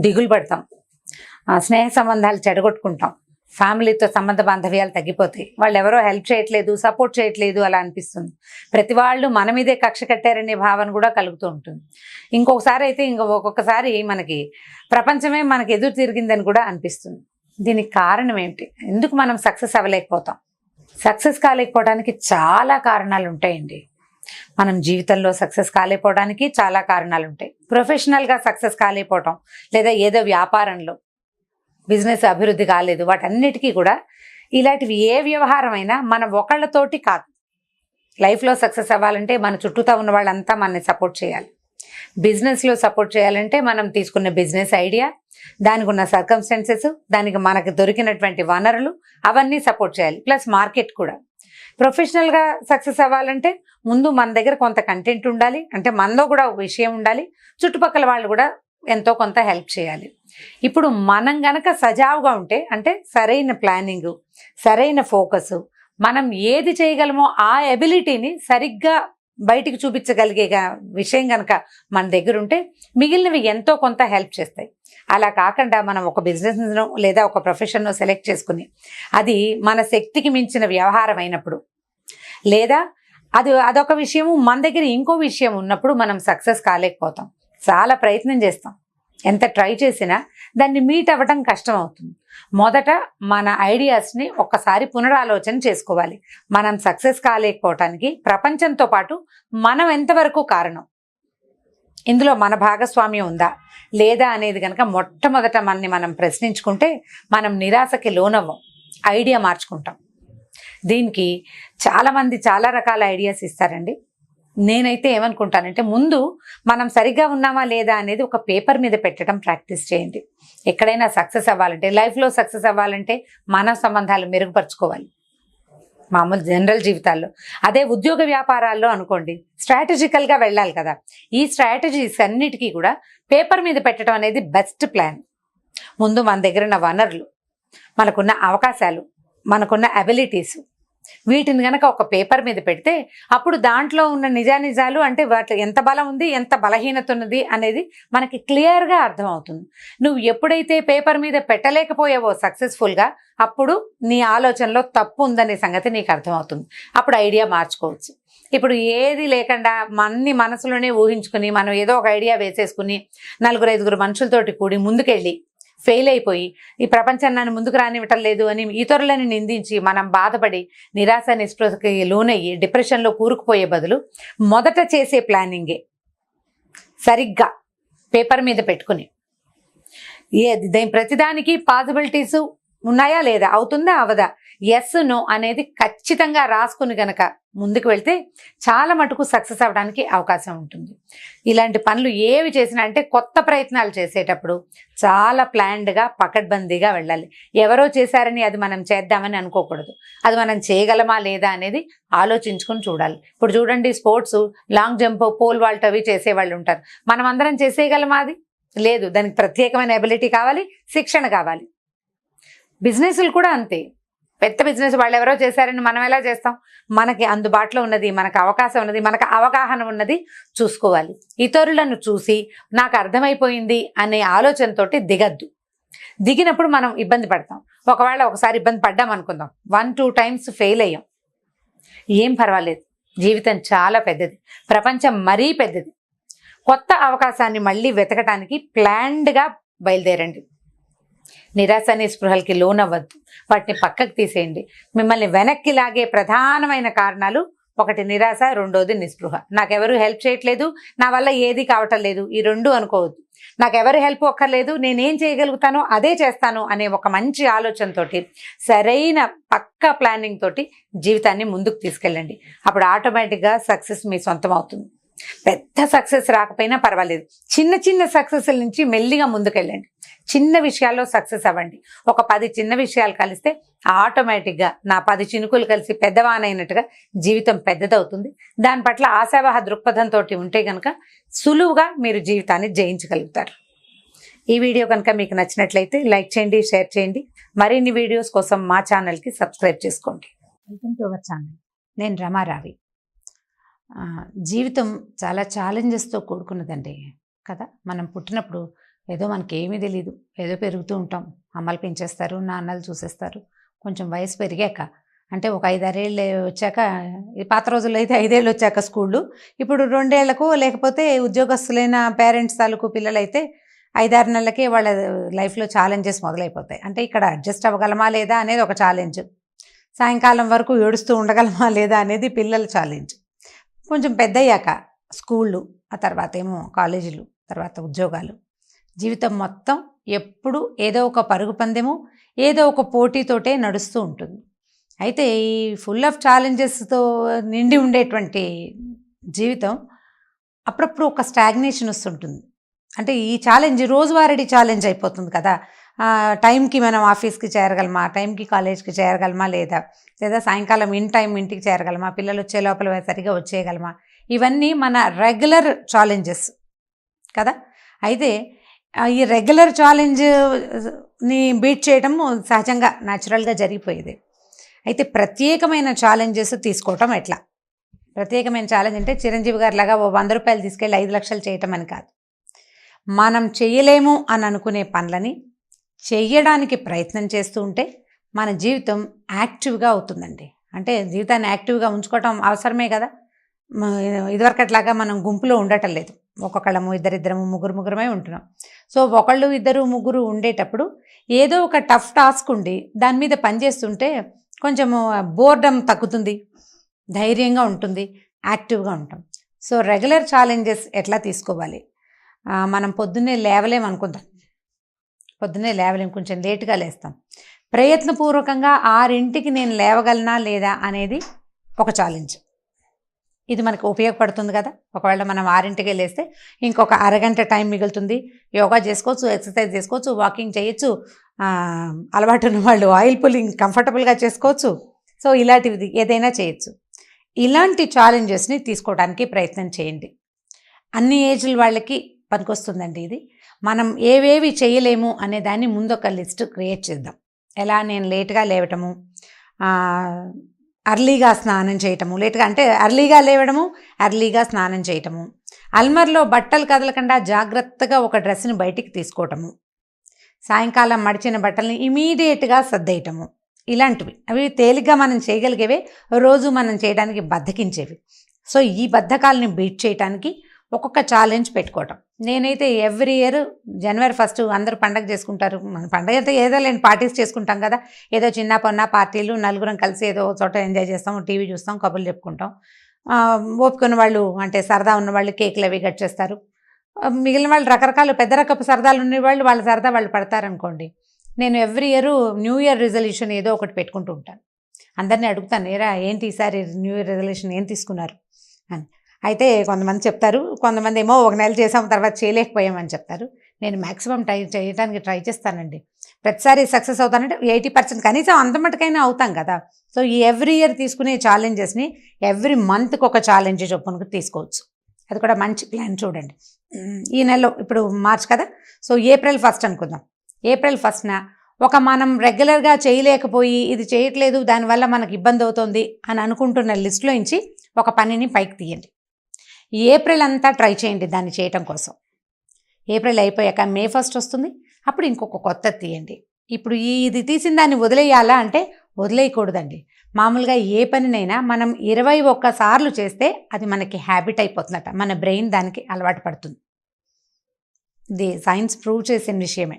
Speaker 1: దిగులు పడతాం, స్నేహ సంబంధాలు చెడగొట్టుకుంటాం, ఫ్యామిలీతో సంబంధ బాంధవ్యాలు తగ్గిపోతాయి, వాళ్ళు ఎవరో హెల్ప్ చేయట్లేదు, సపోర్ట్ చేయట్లేదు అలా అనిపిస్తుంది. ప్రతి వాళ్ళు మన మీదే కక్ష కట్టారనే భావన కూడా కలుగుతూ ఉంటుంది. ఇంకొకసారి అయితే ఒక్కొక్కసారి మనకి ప్రపంచమే మనకి ఎదురు తిరిగిందని కూడా అనిపిస్తుంది. దీనికి కారణం ఏమిటి, ఎందుకు మనం సక్సెస్ అవ్వలేకపోతాం? సక్సెస్ కాలేకపోవడానికి చాలా కారణాలు ఉంటాయండి. మనం జీవితంలో సక్సెస్ కాలేకపోవడానికి చాలా కారణాలు ఉంటాయి. ప్రొఫెషనల్గా సక్సెస్ కాలేకపోవటం, లేదా ఏదో వ్యాపారంలో బిజినెస్ అభివృద్ధి కాలేదు, వాటన్నిటికీ కూడా ఇలాంటివి ఏ వ్యవహారమైనా మన ఒకళ్ళతోటి కాదు. లైఫ్లో సక్సెస్ అవ్వాలంటే మన చుట్టూతా ఉన్న వాళ్ళంతా మనని సపోర్ట్ చేయాలి. బిజినెస్లో సపోర్ట్ చేయాలంటే మనం తీసుకున్న బిజినెస్ ఐడియా, దానికి ఉన్న సర్కమ్స్టెన్సెస్, దానికి మనకు దొరికినటువంటి వనరులు అవన్నీ సపోర్ట్ చేయాలి, ప్లస్ మార్కెట్ కూడా. ప్రొఫెషనల్గా సక్సెస్ అవ్వాలంటే ముందు మన దగ్గర కొంత కంటెంట్ ఉండాలి, అంటే మనలో కూడా ఒక విషయం ఉండాలి, చుట్టుపక్కల వాళ్ళు కూడా ఎంతో కొంత హెల్ప్ చేయాలి. ఇప్పుడు మనం గనక సజావుగా ఉంటే, అంటే సరైన ప్లానింగ్, సరైన ఫోకస్, మనం ఏది చేయగలమో ఆ ఎబిలిటీని సరిగ్గా బయటికి చూపించగలిగే విషయం కనుక మన దగ్గర ఉంటే మిగిలినవి ఎంతో కొంత హెల్ప్ చేస్తాయి. అలా కాకుండా మనం ఒక బిజినెస్ను లేదా ఒక ప్రొఫెషన్ను సెలెక్ట్ చేసుకుని అది మన శక్తికి మించిన వ్యవహారం అయినప్పుడు, లేదా అదొక విషయము మన దగ్గర ఇంకో విషయం ఉన్నప్పుడు మనం సక్సెస్ కాలేకపోతాం. చాలా ప్రయత్నం చేస్తాం, ఎంత ట్రై చేసినా దాన్ని మీట్ అవ్వటం కష్టం అవుతుంది. మొదట మన ఐడియాస్ని ఒక్కసారి పునరాలోచన చేసుకోవాలి. మనం సక్సెస్ కాలేకపోవటానికి ప్రపంచంతో పాటు మనం ఎంతవరకు కారణం, ఇందులో మన భాగస్వామ్యం ఉందా లేదా అనేది కనుక మొట్టమొదట మనం ప్రశ్నించుకుంటే మనం నిరాశకి లోనవ్వం, ఐడియా మార్చుకుంటాం. దీనికి చాలామంది చాలా రకాల ఐడియాస్ ఇస్తారండి. నేనైతే ఏమనుకుంటానంటే ముందు మనం సరిగ్గా ఉన్నామా లేదా అనేది ఒక పేపర్ మీద పెట్టడం ప్రాక్టీస్ చేయండి. ఎక్కడైనా సక్సెస్ అవ్వాలంటే, లైఫ్లో సక్సెస్ అవ్వాలంటే మానవ సంబంధాలు మెరుగుపరుచుకోవాలి మామూలు జనరల్ జీవితాల్లో. అదే ఉద్యోగ వ్యాపారాల్లో అనుకోండి, స్ట్రాటజికల్గా వెళ్ళాలి కదా. ఈ స్ట్రాటజీస్ అన్నిటికీ కూడా పేపర్ మీద పెట్టడం అనేది బెస్ట్ ప్లాన్. ముందు మన దగ్గర ఉన్న వనరులు, మనకున్న అవకాశాలు, మనకున్న అబిలిటీస్, వీటిని కనుక ఒక పేపర్ మీద పెడితే అప్పుడు దాంట్లో ఉన్న నిజానిజాలు, అంటే వాటి ఎంత బలం ఉంది, ఎంత బలహీనత ఉన్నది అనేది మనకి క్లియర్గా అర్థమవుతుంది. నువ్వు ఎప్పుడైతే పేపర్ మీద పెట్టలేకపోయావో సక్సెస్ఫుల్గా, అప్పుడు నీ ఆలోచనలో తప్పు ఉందనే సంగతి నీకు అర్థమవుతుంది. అప్పుడు ఐడియా మార్చుకోవచ్చు. ఇప్పుడు ఏది లేకుండా అన్ని మనసులోనే ఊహించుకుని మనం ఏదో ఒక ఐడియా వేసేసుకుని 4-5 మనుషులతోటి కూడి ముందుకెళ్ళి ఫెయిల్ అయిపోయి ఈ ప్రపంచం నన్ను ముందుకు రానివ్వటం లేదు అని ఇతరులను నిందించి మనం బాధపడి నిరాశ నిస్పృహకి లోనయ్యి డిప్రెషన్లో కూరుకుపోయే బదులు మొదట చేసే ప్లానింగే సరిగ్గా పేపర్ మీద పెట్టుకుని ప్రతిదానికి పాసిబిలిటీస్ ఉన్నాయా లేదా, అవుతుందా అవదా, ఎస్ నో అనేది ఖచ్చితంగా రాసుకుని గనక ముందుకు వెళ్తే చాలా మటుకు సక్సెస్ అవ్వడానికి అవకాశం ఉంటుంది. ఇలాంటి పనులు ఏవి చేసినా అంటే కొత్త ప్రయత్నాలు చేసేటప్పుడు చాలా ప్లాన్డ్గా పకడ్బందీగా వెళ్ళాలి. ఎవరో చేశారని అది మనం చేద్దామని అనుకోకూడదు. అది మనం చేయగలమా లేదా అనేది ఆలోచించుకొని చూడాలి. ఇప్పుడు చూడండి, sports long jump, pole vault అవి చేసేవాళ్ళు ఉంటారు. మనం అందరం చేసేయగలమా? అది లేదు. దానికి ప్రత్యేకమైన ఎబిలిటీ కావాలి, శిక్షణ కావాలి. బిజినెస్లు కూడా అంతే. పెద్ద బిజినెస్ వాళ్ళు ఎవరో చేశారని మనం ఎలా చేస్తాం? మనకి అందుబాటులో ఉన్నది, మనకు అవకాశం ఉన్నది, మనకు అవగాహన ఉన్నది చూసుకోవాలి. ఇతరులను చూసి నాకు అర్థమైపోయింది అనే ఆలోచనతోటి దిగద్దు. దిగినప్పుడు మనం ఇబ్బంది పడతాం. ఒకవేళ ఒకసారి ఇబ్బంది పడ్డాం అనుకుందాం, 1-2 టైమ్స్ ఫెయిల్ అయ్యాం, ఏం పర్వాలేదు. జీవితం చాలా పెద్దది, ప్రపంచం మరీ పెద్దది. కొత్త అవకాశాన్ని మళ్ళీ వెతకటానికి ప్లాన్డ్గా బయలుదేరండి. నిరాశ నిస్పృహలకి లోనవ్వద్దు, వాటిని పక్కకు తీసేయండి. మిమ్మల్ని వెనక్కి లాగే ప్రధానమైన కారణాలు, ఒకటి నిరాశ, రెండోది నిస్పృహ. నాకెవరు హెల్ప్ చేయట్లేదు, నా వల్ల ఏది కావటం లేదు, ఈ రెండు అనుకోవద్దు. నాకెవరు హెల్ప్ ఒక్కర్లేదు, నేనేం చేయగలుగుతానో అదే చేస్తాను అనే ఒక మంచి ఆలోచనతోటి, సరైన పక్కా ప్లానింగ్ తోటి జీవితాన్ని ముందుకు తీసుకెళ్ళండి. అప్పుడు ఆటోమేటిక్గా సక్సెస్ మీ సొంతం అవుతుంది. పెద్ద సక్సెస్ రాకపోయినా పర్వాలేదు, చిన్న చిన్న సక్సెస్ల నుంచి మెల్లిగా ముందుకెళ్ళండి. చిన్న విషయాల్లో సక్సెస్ అవ్వండి. ఒక 10 చిన్న విషయాలు కలిస్తే ఆటోమేటిక్గా నా 10 చినుకులు కలిసి పెద్దవానైనట్టుగా జీవితం పెద్దదవుతుంది. దాని పట్ల ఆశావాహ దృక్పథంతో ఉంటే కనుక సులువుగా మీరు జీవితాన్ని జయించగలుగుతారు. ఈ వీడియో కనుక మీకు నచ్చినట్లయితే లైక్ చేయండి, షేర్ చేయండి. మరిన్ని వీడియోస్ కోసం మా ఛానల్కి సబ్స్క్రైబ్ చేసుకోండి. Welcome to our channel. నేను రమారావి. జీవితం చాలా ఛాలెంజెస్తో కూడుకున్నదండి కదా. మనం పుట్టినప్పుడు ఏదో మనకి ఏమీ తెలియదు, ఏదో పెరుగుతూ ఉంటాం. అమ్మలు పెంచేస్తారు, నాన్నలు చూసేస్తారు. కొంచెం వయసు పెరిగాక, అంటే ఒక 5-6 ఏళ్ళు వచ్చాక, పాత రోజుల్లో అయితే 5 ఏళ్ళు వచ్చాక స్కూళ్ళు, ఇప్పుడు 2 ఏళ్లకు, లేకపోతే ఉద్యోగస్తులైన పేరెంట్స్ తాలూకు పిల్లలైతే 5-6 నెలలకే వాళ్ళ లైఫ్లో ఛాలెంజెస్ మొదలైపోతాయి. అంటే ఇక్కడ అడ్జస్ట్ అవ్వగలమా లేదా అనేది ఒక ఛాలెంజ్, సాయంకాలం వరకు ఏడుస్తూ ఉండగలమా లేదా అనేది పిల్లల ఛాలెంజ్. కొంచెం పెద్దయ్యాక స్కూళ్ళు, ఆ తర్వాత ఏమో కాలేజీలు, తర్వాత ఉద్యోగాలు, జీవితం మొత్తం ఎప్పుడు ఏదో ఒక పరుగు పందెము, ఏదో ఒక పోటీతోటే నడుస్తూ ఉంటుంది. అయితే ఈ ఫుల్ ఆఫ్ ఛాలెంజెస్తో నిండి ఉండేటువంటి జీవితం అప్పుడప్పుడు ఒక స్టాగ్నేషన్ వస్తుంటుంది. అంటే ఈ ఛాలెంజ్ రోజువారీ ఛాలెంజ్ అయిపోతుంది కదా. టైంకి మనం ఆఫీస్కి చేరగలమా, టైంకి కాలేజ్కి చేరగలమా లేదా, లేదా సాయంకాలం టైం ఇంటికి చేరగలమా, పిల్లలు వచ్చే లోపల సరిగా వచ్చేయగలమా, ఇవన్నీ మన రెగ్యులర్ ఛాలెంజెస్ కదా. అయితే ఈ రెగ్యులర్ ఛాలెంజ్ని బీట్ చేయడం సహజంగా న్యాచురల్గా జరిగిపోయేది. అయితే ప్రత్యేకమైన ఛాలెంజెస్ తీసుకోవటం ఎట్లా? ప్రత్యేకమైన ఛాలెంజ్ అంటే చిరంజీవి గారి లాగా 100 రూపాయలు తీసుకెళ్ళి 5 లక్షలు చేయటం అని కాదు. మనం చేయలేము అని అనుకునే పనులని చెయ్యడానికి ప్రయత్నం చేస్తూ ఉంటే మన జీవితం యాక్టివ్గా అవుతుందండి. అంటే జీవితాన్ని యాక్టివ్గా ఉంచుకోవటం అవసరమే కదా. ఇదివరకట్లాగా మనం గుంపులో ఉండటం లేదు, ఒక్కొక్కళ్ళము, ఇద్దరిద్దరము, ముగ్గురమే ఉంటున్నాం. సో 1, 2, 3 ఉండేటప్పుడు ఏదో ఒక టఫ్ టాస్క్ ఉండి దాని మీద పనిచేస్తుంటే కొంచెము బోర్డమ్ తగ్గుతుంది, ధైర్యంగా ఉంటుంది, యాక్టివ్గా ఉంటాం. సో రెగ్యులర్ ఛాలెంజెస్ ఎట్లా తీసుకోవాలి? మనం పొద్దున్నే లేవలేం, కొంచెం లేటుగా లేస్తాం. ప్రయత్నపూర్వకంగా 6ంటికి నేను లేవగలనా లేదా అనేది ఒక ఛాలెంజ్. ఇది మనకు ఉపయోగపడుతుంది కదా. ఒకవేళ మనం 6ంటికే లేస్తే ఇంకొక అరగంట టైం మిగులుతుంది. యోగా చేసుకోవచ్చు, ఎక్సర్సైజ్ చేసుకోవచ్చు, వాకింగ్ చేయొచ్చు, అలవాటు ఉన్న వాళ్ళు ఆయిల్ పుల్లింగ్ కంఫర్టబుల్గా చేసుకోవచ్చు. సో ఇలాంటివి ఏదైనా చేయొచ్చు. ఇలాంటి ఛాలెంజెస్ని తీసుకోవడానికి ప్రయత్నం చేయండి. అన్ని ఏజ్ల వాళ్ళకి పనికొస్తుందండి ఇది. మనం ఏవేవి చేయలేము అనే దాన్ని ముందు ఒక లిస్ట్ క్రియేట్ చేద్దాం. ఎలా, నేను లేట్గా లేవటము, అర్లీగా స్నానం చేయటము, లేట్గా అంటే అర్లీగా లేవడము, అర్లీగా స్నానం చేయటము, అల్మర్లో బట్టలు కదలకుండా జాగ్రత్తగా ఒక డ్రెస్ని బయటికి తీసుకోవటము, సాయంకాలం మడిచిన బట్టల్ని ఇమీడియట్గా సర్దేయటము, ఇలాంటివి. అవి తేలిగ్గా మనం చేయగలిగేవే, రోజు మనం చేయడానికి బద్ధకించేవి. సో ఈ బద్ధకాలని బీట్ చేయడానికి ఒక్కొక్క ఛాలెంజ్ పెట్టుకోవటం. నేనైతే ఎవ్రీ ఇయర్ జనవరి 1 అందరూ పండగ చేసుకుంటారు. మన పండగ అయితే ఏదో లేని పార్టీస్ చేసుకుంటాం కదా. ఏదో చిన్న పొన్న పార్టీలు, నలుగురం కలిసి ఏదో చోట ఎంజాయ్ చేస్తాం, టీవీ చూస్తాం, కబుర్లు చెప్పుకుంటాం. ఓపుకున్న వాళ్ళు అంటే సరదా ఉన్న వాళ్ళు కేకులు అవి కట్ చేస్తారు. మిగిలిన వాళ్ళు రకరకాల పెద్ద రకపు సరదాలు ఉండేవాళ్ళు వాళ్ళ సరదా వాళ్ళు పడతారనుకోండి. నేను every year new year resolution ఏదో ఒకటి పెట్టుకుంటూ ఉంటాను. అందరినీ అడుగుతాను, ఏరా ఏంటి ఈసారి న్యూ ఇయర్ రిజల్యూషన్ ఏం తీసుకున్నారు అని. అయితే కొంతమంది చెప్తారు, కొంతమంది ఏమో 1 నెల చేసాం తర్వాత చేయలేకపోయామని చెప్తారు. నేను మ్యాక్సిమం చేయడానికి ట్రై చేస్తానండి. ప్రతిసారి సక్సెస్ అవుతానంటే 80% కనీసం అంత మటుకైనా అవుతాం కదా. సో ఈ ఎవ్రీ ఇయర్ తీసుకునే ఛాలెంజెస్ని ఎవ్రీ మంత్కి ఒక ఛాలెంజ్ చొప్పున తీసుకోవచ్చు. అది కూడా మంచి ప్లాన్ చూడండి. ఈ నెలలో ఇప్పుడు మార్చ్ కదా, సో ఏప్రిల్ 1 అనుకుందాం. ఏప్రిల్ 1న మనం రెగ్యులర్గా చేయలేకపోయి ఇది చేయట్లేదు, దానివల్ల మనకు ఇబ్బంది అవుతుంది అని అనుకుంటున్న లిస్టులో నుంచి ఒక పనిని పైకి తీయండి. ఏప్రిల్ అంతా ట్రై చేయండి దాన్ని చేయటం కోసం. ఏప్రిల్ అయిపోయాక మే 1 వస్తుంది, అప్పుడు ఇంకొక కొత్త తీయండి. ఇప్పుడు ఇది తీసిన దాన్ని వదిలేయాలా అంటే వదిలేయకూడదండి. మామూలుగా ఏ పనినైనా మనం 21 సార్లు చేస్తే అది మనకి హ్యాబిట్ అయిపోతుందట. మన బ్రెయిన్ దానికి అలవాటు పడుతుంది. ఇది సైన్స్ ప్రూవ్ చేసిన విషయమే.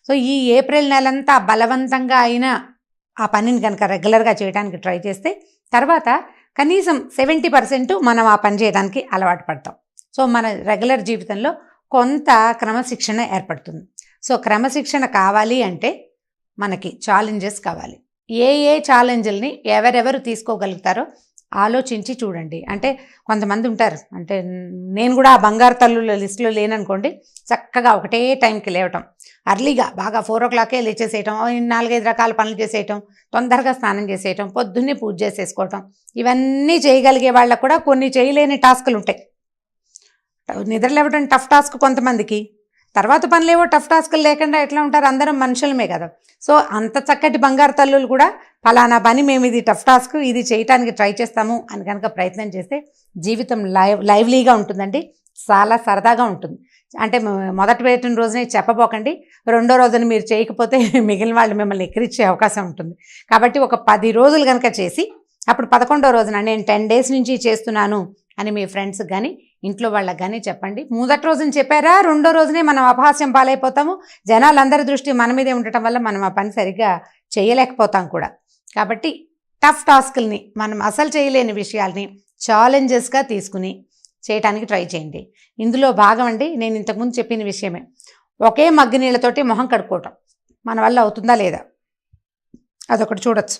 Speaker 1: సో ఈ ఏప్రిల్ నెలంతా బలవంతంగా అయినా ఆ పనిని కనుక రెగ్యులర్గా చేయడానికి ట్రై చేస్తే తర్వాత కనీసం 70% మనం ఆ పని చేయడానికి అలవాటు పడతాం. సో మన రెగ్యులర్ జీవితంలో కొంత క్రమశిక్షణ ఏర్పడుతుంది. సో క్రమశిక్షణ కావాలి అంటే మనకి ఛాలెంజెస్ కావాలి. ఏ ఛాలెంజ్ని ఎవరెవరు తీసుకోగలుగుతారో ఆలోచించి చూడండి. అంటే కొంతమంది ఉంటారు, అంటే నేను కూడా ఆ బంగారు తల్లుల లిస్టులో లేననుకోండి, చక్కగా ఒకటే టైంకి లేవటం, అర్లీగా బాగా 4 o'clockకే లేచేసేయటం, 4-5 రకాల పనులు చేసేయటం, తొందరగా స్నానం చేసేయటం, పొద్దున్నే పూజ చేసేసుకోవటం, ఇవన్నీ చేయగలిగే వాళ్ళకు కూడా కొన్ని చేయలేని టాస్కులు ఉంటాయి. నిద్రలేవడం టఫ్ టాస్క్ కొంతమందికి, తర్వాత పనులేవో టఫ్ టాస్కులు లేకుండా ఎట్లా ఉంటారు, అందరం మనుషులమే కదా. సో అంత చక్కటి బంగారు తల్లులు కూడా ఫలానా పని మేము ఇది టఫ్ టాస్క్, ఇది చేయటానికి ట్రై చేస్తాము అని కనుక ప్రయత్నం చేస్తే జీవితం లైవ్లీగా ఉంటుందండి, చాలా సరదాగా ఉంటుంది. అంటే మొదటి పెట్టిన రోజునే చెప్పబోకండి, 2వ రోజున మీరు చేయకపోతే మిగిలిన వాళ్ళు మిమ్మల్ని ఎక్కిరించే అవకాశం ఉంటుంది. కాబట్టి ఒక 10 రోజులు కనుక చేసి అప్పుడు 11వ రోజున నేను 10 days నుంచి చేస్తున్నాను అని మీ ఫ్రెండ్స్కి కానీ ఇంట్లో వాళ్ళకి కానీ చెప్పండి. మొదటి రోజున చెప్పారా, 2వ రోజునే మనం అపహాస్యం పాలైపోతాము. జనాలందరి దృష్టి మన మీదే ఉండటం వల్ల మనం ఆ పని సరిగ్గా చేయలేకపోతాం కూడా. కాబట్టి టఫ్ టాస్కుల్ని, మనం అసలు చేయలేని విషయాల్ని ఛాలెంజెస్గా తీసుకుని చేయడానికి ట్రై చేయండి. ఇందులో భాగం అండి, నేను ఇంతకుముందు చెప్పిన విషయమే, ఒకే మగ్గి నీళ్ళతోటి మొహం కడుక్కోవటం మన వల్ల అవుతుందా లేదా అదొకటి చూడొచ్చు.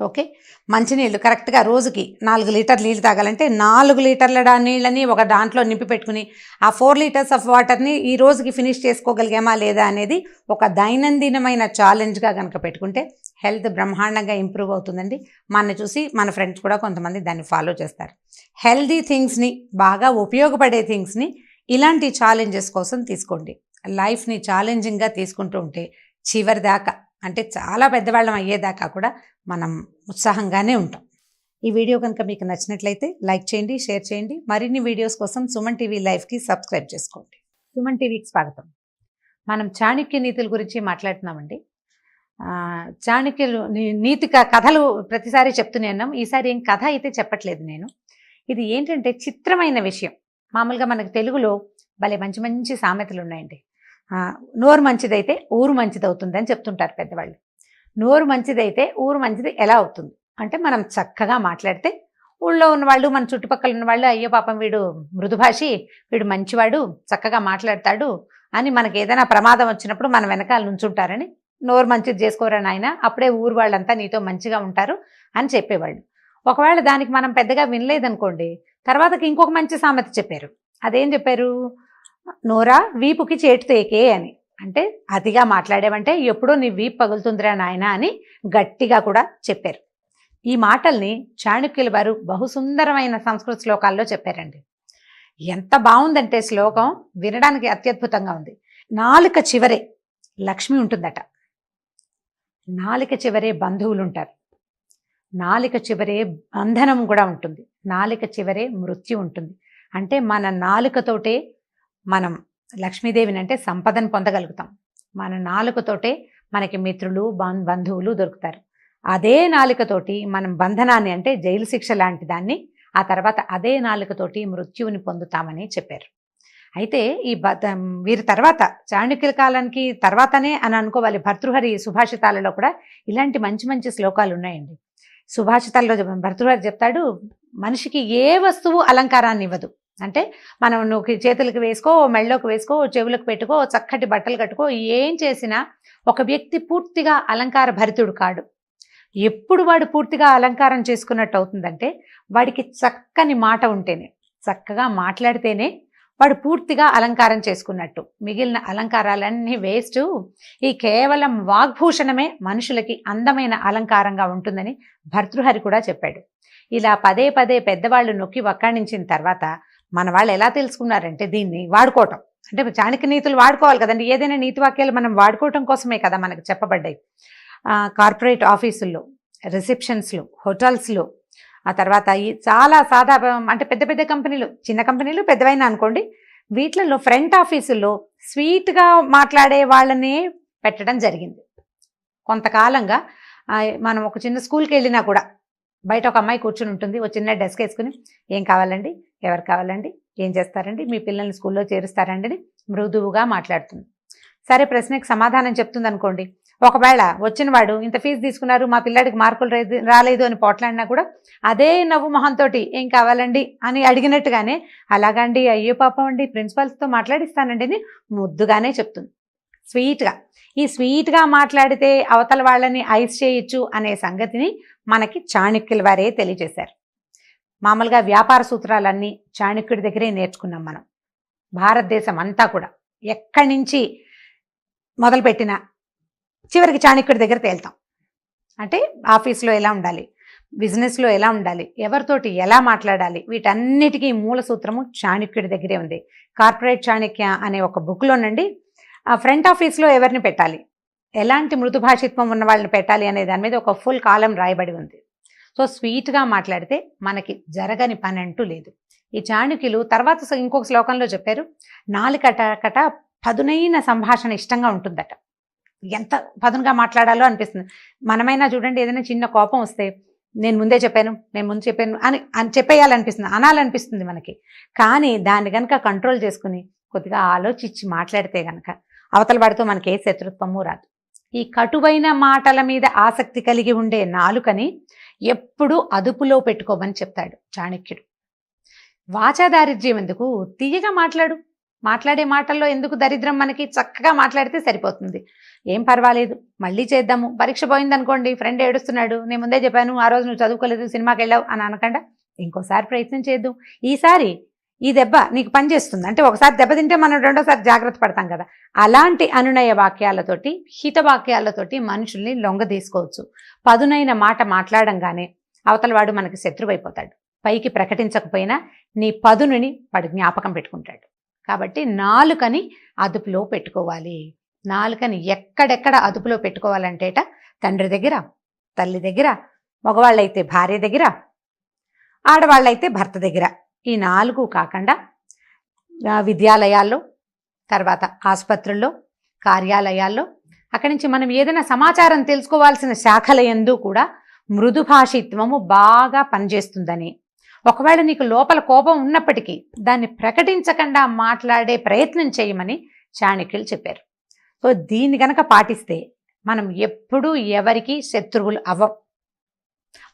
Speaker 1: ఓకే, మంచినీళ్ళు కరెక్ట్గా రోజుకి 4 లీటర్ నీళ్ళు తాగాలంటే 4 లీటర్ల నీళ్ళని ఒక దాంట్లో నింపి పెట్టుకుని ఆ 4 liters ఆఫ్ వాటర్ని ఈ రోజుకి ఫినిష్ చేసుకోగలిగామా లేదా అనేది ఒక దైనందినమైన ఛాలెంజ్గా కనుక పెట్టుకుంటే హెల్త్ బ్రహ్మాండంగా ఇంప్రూవ్ అవుతుందండి. మన చూసి మన ఫ్రెండ్స్ కూడా కొంతమంది దాన్ని ఫాలో చేస్తారు. హెల్దీ థింగ్స్ని, బాగా ఉపయోగపడే థింగ్స్ని ఇలాంటి ఛాలెంజెస్ కోసం తీసుకోండి. లైఫ్ని ఛాలెంజింగ్గా తీసుకుంటూ ఉంటే చివరి దాకా, అంటే చాలా పెద్దవాళ్ళం అయ్యేదాకా కూడా మనం ఉత్సాహంగానే ఉంటాం. ఈ వీడియో కనుక మీకు నచ్చినట్లయితే లైక్ చేయండి, షేర్ చేయండి. మరిన్ని వీడియోస్ కోసం సుమన్ టీవీ లైవ్కి సబ్స్క్రైబ్ చేసుకోండి. సుమన్ టీవీకి స్వాగతం. మనం చాణక్య నీతుల గురించి మాట్లాడుతున్నామండి. చాణక్యులు నీతి కథలు ప్రతిసారి చెప్తూనే ఉన్నాం. ఈసారి ఏం కథ అయితే చెప్పట్లేదు నేను. ఇది ఏంటంటే చిత్రమైన విషయం. మామూలుగా మనకు తెలుగులో భలే మంచి మంచి సామెతలు ఉన్నాయండి. నోరు మంచిదైతే ఊరు మంచిది అవుతుంది అని చెప్తుంటారు పెద్దవాళ్ళు. నోరు మంచిదైతే ఊరు మంచిది ఎలా అవుతుంది అంటే, మనం చక్కగా మాట్లాడితే ఊళ్ళో ఉన్నవాళ్ళు, మన చుట్టుపక్కల ఉన్నవాళ్ళు, అయ్యో పాపం వీడు మృదుభాషి, వీడు మంచివాడు, చక్కగా మాట్లాడతాడు అని మనకి ఏదైనా ప్రమాదం వచ్చినప్పుడు మన వెనకాల నుంచుంటారని, నోరు మంచిది చేసుకోరా నాయన, అప్పుడే ఊరు వాళ్ళంతా నీతో మంచిగా ఉంటారు అని చెప్పేవాళ్ళు. ఒకవేళ దానికి మనం పెద్దగా వినలేదనుకోండి, తర్వాతకి ఇంకొక మంచి సామెత చెప్పారు. అదేం చెప్పారు? నోరా వీపుకి చేటు తేకే అని. అంటే అతిగా మాట్లాడేవంటే ఎప్పుడో నీ వీపు పగులుతుందిరా నాయన అని గట్టిగా కూడా చెప్పారు. ఈ మాటల్ని చాణక్యుల వారు బహుసుందరమైన సంస్కృత శ్లోకాల్లో చెప్పారండి. ఎంత బాగుందంటే శ్లోకం వినడానికి అత్యద్భుతంగా ఉంది. నాలుక చివరే లక్ష్మి ఉంటుందట, నాలుక చివరే బంధువులు ఉంటారు, నాలుక చివరే బంధనం కూడా ఉంటుంది, నాలుక చివరే మృత్యు ఉంటుంది. అంటే మన నాలుకతోటే మనం లక్ష్మీదేవిని అంటే సంపదను పొందగలుగుతాం. మన నాలుకతోటే మనకి మిత్రులు బంధువులు దొరుకుతారు. అదే నాలుకతోటి మనం బంధనాన్ని అంటే జైలు శిక్ష లాంటి దాన్ని, ఆ తర్వాత అదే నాలుకతోటి మృత్యువుని పొందుతామని చెప్పారు. అయితే ఈ వీరి తర్వాత చాణక్యుల కాలానికి తర్వాతనే అని అనుకోవాలి. భర్తృహరి సుభాషితాలలో కూడా ఇలాంటి మంచి మంచి శ్లోకాలు ఉన్నాయండి. సుభాషితాల్లో భర్తృహరి చెప్తాడు, మనిషికి ఏ వస్తువు అలంకారాన్ని ఇవ్వదు. అంటే మనం నువ్వు చేతులకు వేసుకో, మెళ్ళలోకి వేసుకో, చెవులకు పెట్టుకో, చక్కటి బట్టలు కట్టుకో, ఏం చేసినా ఒక వ్యక్తి పూర్తిగా అలంకార భరితుడు కాడు. ఎప్పుడు వాడు పూర్తిగా అలంకారం చేసుకున్నట్టు అవుతుందంటే వాడికి చక్కని మాట ఉంటేనే, చక్కగా మాట్లాడితేనే వాడు పూర్తిగా అలంకారం చేసుకున్నట్టు. మిగిలిన అలంకారాలన్నీ వేస్ట్. ఈ కేవలం వాగ్భూషణమే మనుషులకి అందమైన అలంకారంగా ఉంటుందని భర్తృహరి కూడా చెప్పాడు. ఇలా పదే పదే పెద్దవాళ్ళు నొక్కి వక్కాణించిన తర్వాత మన వాళ్ళు ఎలా తెలుసుకున్నారంటే దీన్ని వాడుకోవటం. అంటే చాణక్య నీతులు వాడుకోవాలి కదండి. ఏదైనా నీతి వాక్యాలు మనం వాడుకోవటం కోసమే కదా మనకు చెప్పబడ్డాయి. కార్పొరేట్ ఆఫీసుల్లో, రిసెప్షన్స్లో, హోటల్స్లో, ఆ తర్వాత ఈ చాలా సాదా అంటే పెద్ద పెద్ద కంపెనీలు, చిన్న కంపెనీలు పెద్దవైనా అనుకోండి, వీటిలలో ఫ్రంట్ ఆఫీసుల్లో స్వీట్గా మాట్లాడే వాళ్ళనే పెట్టడం జరిగింది. కొంతకాలంగా మనం ఒక చిన్న స్కూల్కి వెళ్ళినా కూడా బయట ఒక అమ్మాయి కూర్చుని ఉంటుంది, ఒక చిన్న డెస్క్ వేసుకుని, ఏం కావాలండి, ఎవరు కావాలండి, ఏం చేస్తారండి, మీ పిల్లల్ని స్కూల్లో చేరుస్తారండి అని మృదువుగా మాట్లాడుతుంది. సరే ప్రశ్నకి సమాధానం చెప్తుంది అనుకోండి. ఒకవేళ వచ్చిన వాడు ఇంత ఫీజు తీసుకున్నారు, మా పిల్లాడికి మార్కులు రాలేదు అని పోట్లాడినా కూడా అదే నవ్వు మొహంతో ఏం కావాలండి అని అడిగినట్టుగానే, అలాగండి, అయ్యో పాపం అండి, ప్రిన్సిపల్స్తో మాట్లాడిస్తానండి అని ముద్దుగానే చెప్తుంది, స్వీట్గా. ఈ స్వీట్గా మాట్లాడితే అవతల వాళ్ళని ఐస్ చేయొచ్చు అనే సంగతిని మనకి చాణక్యుల వారే తెలియజేశారు. మామూలుగా వ్యాపార సూత్రాలన్నీ చాణక్యుడి దగ్గరే నేర్చుకున్నాం మనం. భారతదేశం అంతా కూడా ఎక్కడి నుంచి మొదలుపెట్టినా చివరికి చాణక్యుడి దగ్గర తేల్తాం. అంటే ఆఫీస్లో ఎలా ఉండాలి, బిజినెస్లో ఎలా ఉండాలి, ఎవరితోటి ఎలా మాట్లాడాలి, వీటన్నిటికీ మూల సూత్రము చాణక్యుడి దగ్గరే ఉంది. కార్పొరేట్ చాణక్య అనే ఒక బుక్లోనండి ఫ్రంట్ ఆఫీస్లో ఎవరిని పెట్టాలి, ఎలాంటి మృదు భాషిత్వం ఉన్న వాళ్ళని పెట్టాలి అనే దాని మీద ఒక ఫుల్ కాలం రాయబడి ఉంది. సో స్వీట్గా మాట్లాడితే మనకి జరగని పని అంటూ లేదు. ఈ చాణక్యులు తర్వాత ఇంకొక శ్లోకంలో చెప్పారు, నాలుకట పదునైన సంభాషణ ఇష్టంగా ఉంటుందట. ఎంత పదునుగా మాట్లాడాలో అనిపిస్తుంది. మనమైనా చూడండి, ఏదైనా చిన్న కోపం వస్తే నేను ముందు చెప్పాను అని చెప్పేయాలనిపిస్తుంది, అనాలనిపిస్తుంది మనకి. కానీ దాన్ని కనుక కంట్రోల్ చేసుకుని కొద్దిగా ఆలోచించి మాట్లాడితే కనుక అవతల వాడితో మనకి ఏ శత్రుత్వము రాదు. ఈ కటువైన మాటల మీద ఆసక్తి కలిగి ఉండే నాలుకని ఎప్పుడూ అదుపులో పెట్టుకోమని చెప్తాడు చాణక్యుడు. వాచా దారిద్ర్యం ఎందుకు, తీయగా మాట్లాడే మాటల్లో ఎందుకు దరిద్రం, మనకి చక్కగా మాట్లాడితే సరిపోతుంది. ఏం పర్వాలేదు, మళ్ళీ చేద్దాము. పరీక్ష పోయిందనుకోండి, ఫ్రెండ్ ఏడుస్తున్నాడు, నేను ముందే చెప్పాను, ఆ రోజు నువ్వు చదువుకోలేదు, సినిమాకి వెళ్ళావు అని అనకుండా ఇంకోసారి ప్రయత్నం చేద్దాం. ఈసారి ఈ దెబ్బ నీకు పనిచేస్తుంది అంటే, ఒకసారి దెబ్బ తింటే మనం రెండోసారి జాగ్రత్త పడతాం కదా. అలాంటి అనునయ వాక్యాలతోటి, హితవాక్యాలతోటి మనుషుల్ని లొంగ తీసుకోవచ్చు. పదునైన మాట మాట్లాడంగానే అవతల వాడు మనకి శత్రువైపోతాడు. పైకి ప్రకటించకపోయినా నీ పదునుని వాడు జ్ఞాపకం పెట్టుకుంటాడు. కాబట్టి నాలుకని అదుపులో పెట్టుకోవాలి. నాలుకని ఎక్కడెక్కడ అదుపులో పెట్టుకోవాలంటేట, తండ్రి దగ్గర, తల్లి దగ్గర, మగవాళ్ళైతే భార్య దగ్గర, ఆడవాళ్ళైతే భర్త దగ్గర. ఈ 4 కాకుండా విద్యాలయాల్లో, తర్వాత ఆసుపత్రుల్లో, కార్యాలయాల్లో, అక్కడి నుంచి మనం ఏదైనా సమాచారం తెలుసుకోవాల్సిన శాఖల యందు కూడా మృదు భాషిత్వము బాగా పనిచేస్తుందని, ఒకవేళ నీకు లోపల కోపం ఉన్నప్పటికీ దాన్ని ప్రకటించకుండా మాట్లాడే ప్రయత్నం చేయమని చాణక్యులు చెప్పారు. సో దీన్ని గనక పాటిస్తే మనం ఎప్పుడూ ఎవరికి శత్రువులు అవ్వం.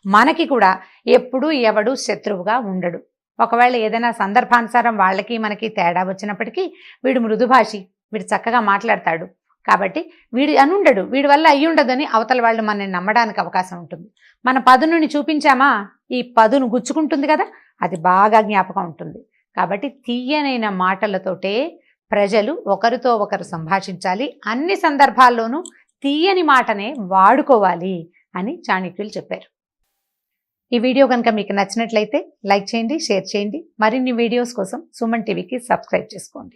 Speaker 1: మనకి కూడా ఎప్పుడూ ఎవడు శత్రువుగా ఉండడు. ఒకవేళ ఏదైనా సందర్భానుసారం వాళ్ళకి మనకి తేడా వచ్చినప్పటికీ, వీడు మృదుభాషి, వీడు చక్కగా మాట్లాడతాడు, కాబట్టి వీడు అనుండడు, వీడి వల్ల అయ్యుండదని అవతల వాళ్ళు మనల్ని నమ్మడానికి అవకాశం ఉంటుంది. మన పదునుని చూపించామా, ఈ పదును గుచ్చుకుంటుంది కదా, అది బాగా జ్ఞాపకం ఉంటుంది. కాబట్టి తీయనైన మాటలతోటే ప్రజలు ఒకరితో ఒకరు సంభాషించాలి, అన్ని సందర్భాల్లోనూ తీయని మాటనే వాడుకోవాలి అని చాణక్యులు చెప్పారు. ఈ వీడియో కనుక మీకు నచ్చినట్లయితే లైక్ చేయండి, షేర్ చేయండి. మరిన్ని వీడియోస్ కోసం సుమన్ టీవీకి సబ్స్క్రైబ్ చేసుకోండి.